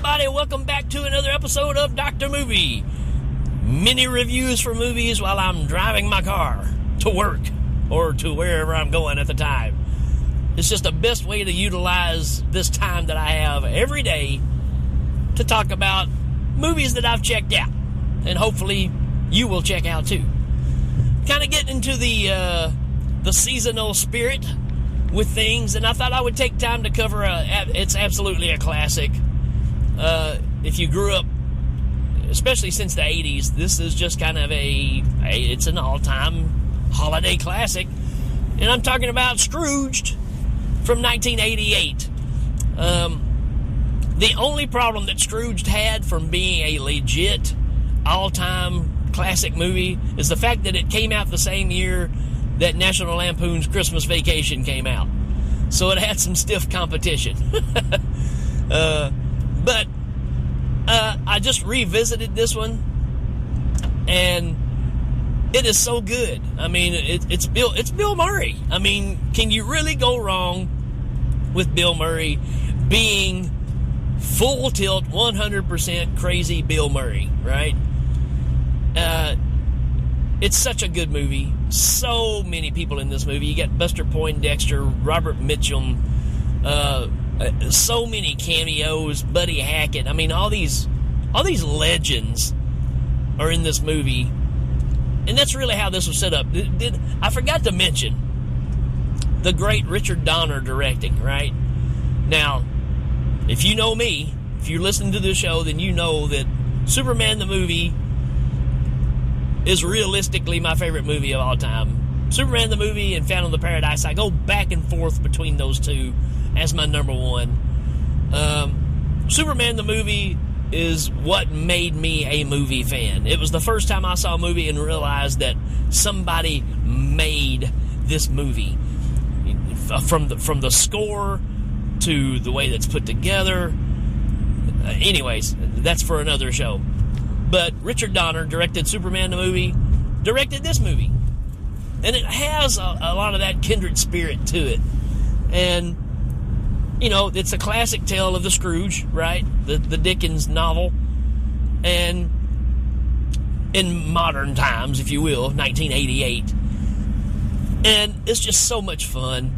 everybody, welcome back to another episode of Dr. Movie. Mini reviews for movies while I'm driving my car to work or to wherever I'm going at the time. It's just the best way to utilize this time that I have every day to talk about movies that I've checked out. And hopefully you will check out too. Kind of getting into the seasonal spirit with things, and I thought I would take time to cover it's absolutely a classic. If you grew up, especially since the 80s, this is just kind of it's an all-time holiday classic. And I'm talking about Scrooged from 1988. The only problem that Scrooged had from being a legit all-time classic movie is the fact that it came out the same year that National Lampoon's Christmas Vacation came out. So it had some stiff competition. But I just revisited this one, and it is so good. I mean, it's Bill Murray. I mean, can you really go wrong with Bill Murray being full tilt, 100% crazy Bill Murray, right? It's such a good movie. So many people in this movie. You got Buster Poindexter, Robert Mitchum, so many cameos, Buddy Hackett. I mean, all these legends are in this movie, and that's really how this was set up. I forgot to mention the great Richard Donner directing, right? Now, if you know me, if you listen to this show, then you know that Superman the movie is realistically my favorite movie of all time. Superman the movie and Phantom of the Paradise, I go back and forth between those two as my number one. Superman the movie is what made me a movie fan. It was the first time I saw a movie and realized that somebody made this movie. From the score to the way that's put together. Anyways, that's for another show. But Richard Donner directed Superman the movie, directed this movie. And it has a lot of that kindred spirit to it. And, you know, it's a classic tale of the Scrooge, right? The Dickens novel. And in modern times, if you will, 1988. And it's just so much fun.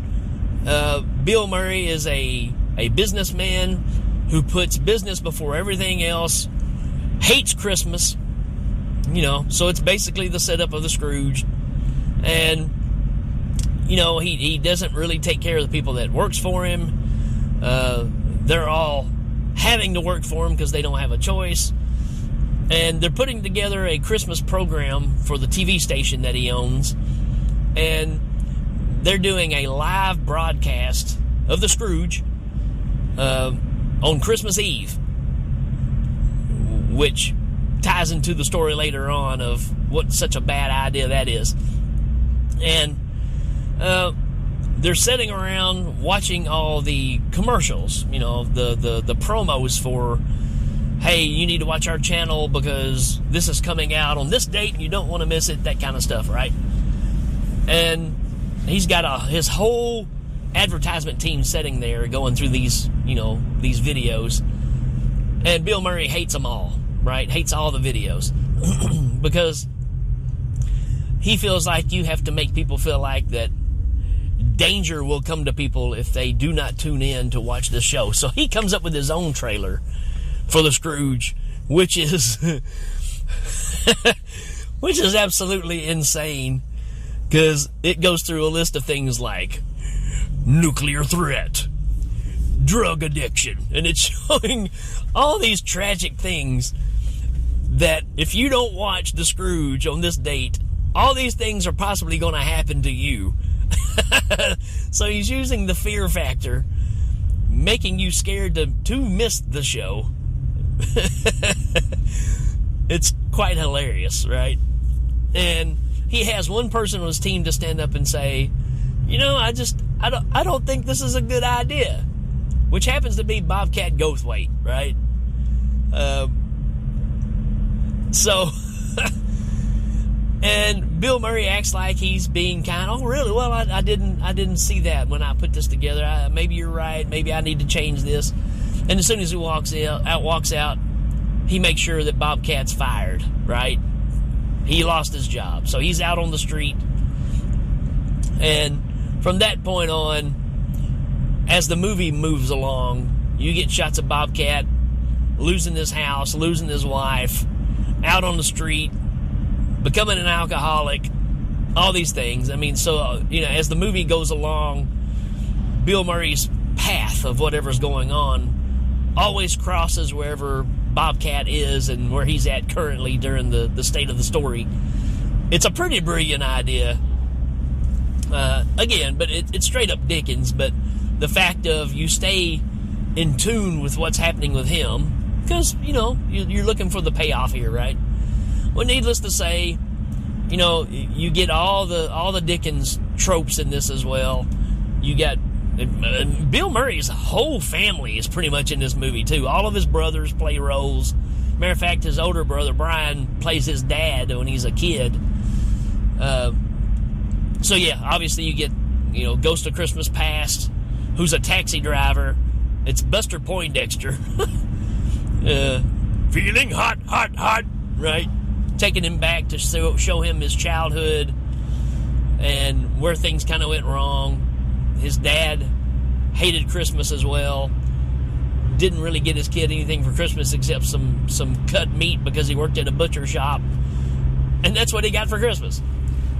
Bill Murray is a businessman who puts business before everything else, hates Christmas, you know, so it's basically the setup of the Scrooge. And, you know, he doesn't really take care of the people that works for him. They're all having to work for him because they don't have a choice. And they're putting together a Christmas program for the TV station that he owns. And they're doing a live broadcast of the Scrooge on Christmas Eve, which ties into the story later on of what such a bad idea that is. And they're sitting around watching all the commercials, you know, the promos for, hey, you need to watch our channel because this is coming out on this date and you don't want to miss it, that kind of stuff, right? And he's got his whole advertisement team sitting there going through these, you know, these videos. And Bill Murray hates them all, right? Hates all the videos. Because he feels like you have to make people feel like that danger will come to people if they do not tune in to watch this show. So he comes up with his own trailer for the Scrooge, which is which is absolutely insane. Because it goes through a list of things like nuclear threat, drug addiction, and it's showing all these tragic things that if you don't watch the Scrooge on this date, all these things are possibly going to happen to you. So he's using the fear factor, making you scared to miss the show. It's quite hilarious, right? And he has one person on his team to stand up and say, you know, I don't think this is a good idea, which happens to be Bobcat Goldthwait, right? And Bill Murray acts like he's being kind. Oh, really? Well, I didn't see that when I put this together. Maybe you're right. Maybe I need to change this. And as soon as he walks out, he makes sure that Bobcat's fired, right? He lost his job. So he's out on the street. And from that point on, as the movie moves along, you get shots of Bobcat losing his house, losing his wife, out on the street, becoming an alcoholic, all these things. I mean, so, as the movie goes along, Bill Murray's path of whatever's going on always crosses wherever Bobcat is and where he's at currently during the state of the story. It's a pretty brilliant idea. Again, but it's straight up Dickens, but the fact of you stay in tune with what's happening with him, because, you're looking for the payoff here, right? Well, needless to say, you get all the Dickens tropes in this as well. You got Bill Murray's whole family is pretty much in this movie, too. All of his brothers play roles. Matter of fact, his older brother, Brian, plays his dad when he's a kid. So, yeah, obviously you get, Ghost of Christmas Past, who's a taxi driver. It's Buster Poindexter. Feeling hot, right? Taking him back to show him his childhood and where things kind of went wrong. His dad hated Christmas as well. Didn't really get his kid anything for Christmas except some cut meat because he worked at a butcher shop. And that's what he got for Christmas.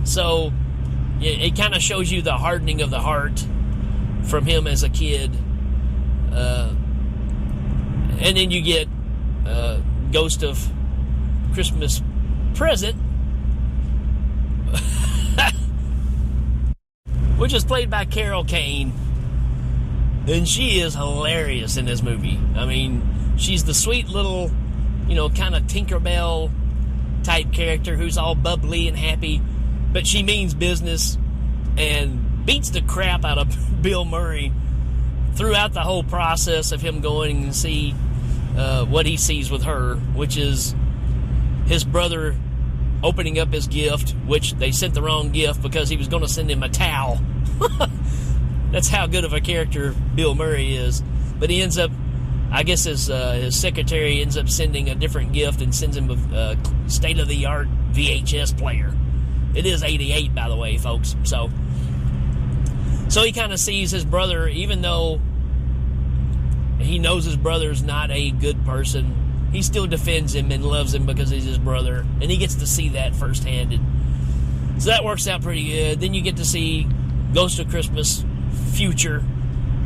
So it kind of shows you the hardening of the heart from him as a kid. And then you get Ghost of Christmas Present, which is played by Carol Kane, and she is hilarious in this movie. I mean, she's the sweet little, kind of Tinkerbell type character who's all bubbly and happy, but she means business and beats the crap out of Bill Murray throughout the whole process of him going and see what he sees with her, which is his brother opening up his gift, which they sent the wrong gift because he was going to send him a towel. That's how good of a character Bill Murray is. But he ends up, I guess his secretary ends up sending a different gift and sends him a state-of-the-art VHS player. It is 88, by the way, folks. So he kind of sees his brother, even though he knows his brother's not a good person, he still defends him and loves him because he's his brother. And he gets to see that firsthand. So that works out pretty good. Then you get to see Ghost of Christmas Future,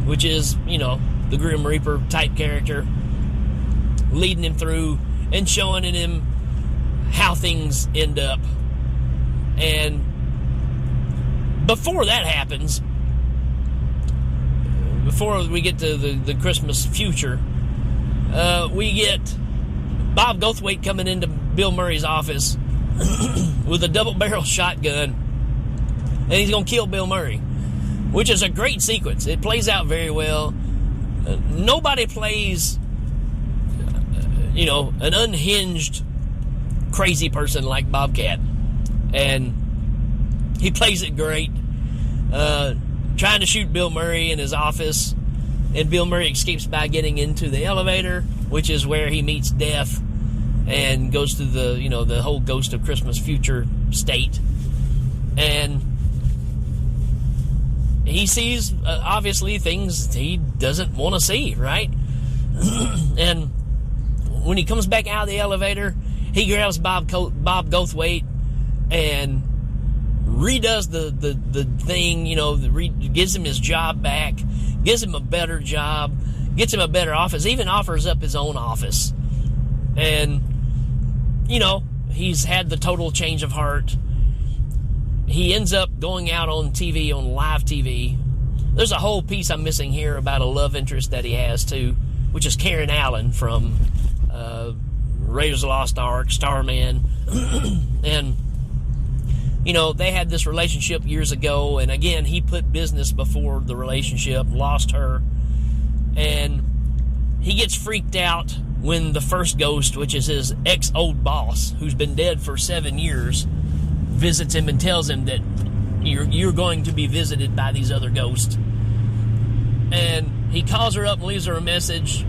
which is, the Grim Reaper type character, leading him through and showing him how things end up. And before that happens, before we get to the Christmas Future, we get Bob Goldthwait coming into Bill Murray's office with a double-barrel shotgun, and he's going to kill Bill Murray, which is a great sequence. It plays out very well. Nobody plays, an unhinged, crazy person like Bobcat, and he plays it great. Trying to shoot Bill Murray in his office, and Bill Murray escapes by getting into the elevator, which is where he meets death and goes to the whole Ghost of Christmas Future state. And he sees, obviously, things he doesn't want to see, right? And when he comes back out of the elevator, he grabs Bob Goldthwait and redoes the thing, gives him his job back, gives him a better job, gets him a better office, even offers up his own office. And, he's had the total change of heart. He ends up going out on TV, on live TV. There's a whole piece I'm missing here about a love interest that he has, too, which is Karen Allen from Raiders of the Lost Ark, Starman. And, they had this relationship years ago, and again, he put business before the relationship, lost her, and he gets freaked out when the first ghost, which is his ex-old boss, who's been dead for 7 years, visits him and tells him that you're going to be visited by these other ghosts. And he calls her up and leaves her a message,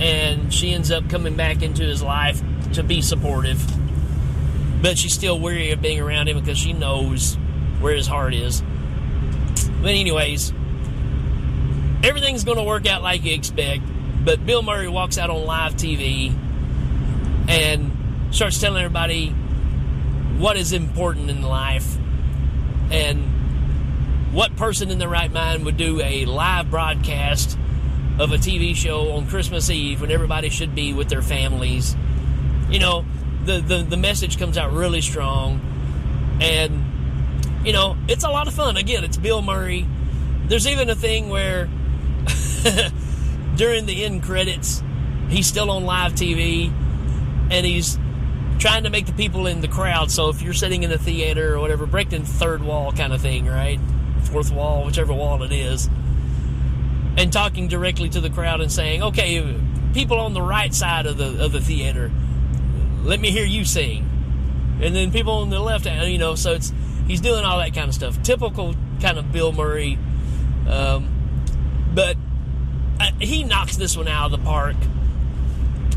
and she ends up coming back into his life to be supportive. But she's still weary of being around him because she knows where his heart is. But anyways, everything's going to work out like you expect. But Bill Murray walks out on live TV and starts telling everybody what is important in life and what person in their right mind would do a live broadcast of a TV show on Christmas Eve when everybody should be with their families. You know, the message comes out really strong, and you know, it's a lot of fun. Again, it's Bill Murray. There's even a thing where during the end credits, he's still on live TV, and he's trying to make the people in the crowd, so if you're sitting in the theater or whatever, breaking the third wall kind of thing, right? Fourth wall, whichever wall it is, and talking directly to the crowd and saying, okay, people on the right side of the theater, let me hear you sing. And then people on the left, you know, so he's doing all that kind of stuff. Typical kind of Bill Murray. But he knocks this one out of the park.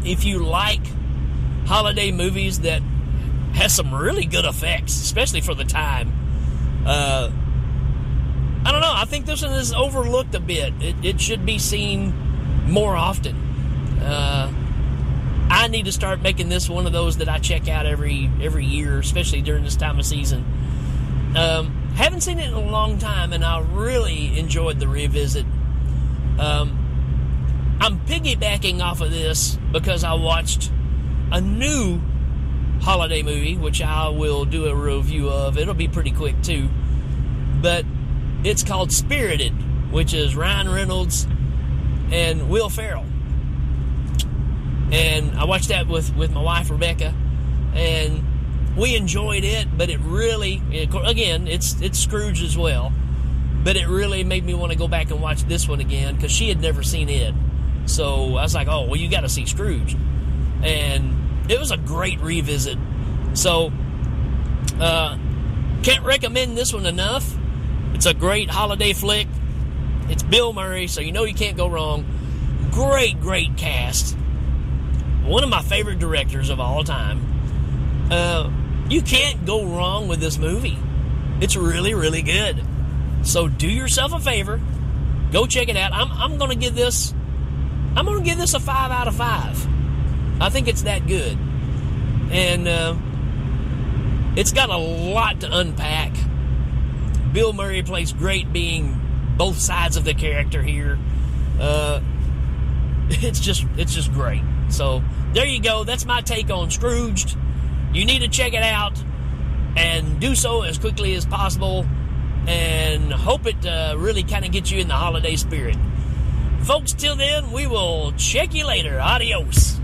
If you like holiday movies that has some really good effects, especially for the time, I don't know, I think this one is overlooked a bit. It should be seen more often. I need to start making this one of those that I check out every year, especially during this time of season. Haven't seen it in a long time, and I really enjoyed the revisit. I'm piggybacking off of this because I watched a new holiday movie, which I will do a review of. It'll be pretty quick, too. But it's called Spirited, which is Ryan Reynolds and Will Ferrell. And I watched that with my wife, Rebecca, and we enjoyed it, but it really, again, it's Scrooged as well, but it really made me want to go back and watch this one again, because she had never seen it. So I was like, oh, well, you got to see Scrooged. And it was a great revisit. So, can't recommend this one enough. It's a great holiday flick. It's Bill Murray, so you know you can't go wrong. Great, great cast. One of my favorite directors of all time. You can't go wrong with this movie. It's really, really good. So do yourself a favor. Go check it out. I'm going to give this a 5 out of 5. I think it's that good. And it's got a lot to unpack. Bill Murray plays great being both sides of the character here. It's just great. So there you go. That's my take on Scrooged. You need to check it out and do so as quickly as possible, and hope it really kind of gets you in the holiday spirit. Folks, till then, we will check you later. Adios.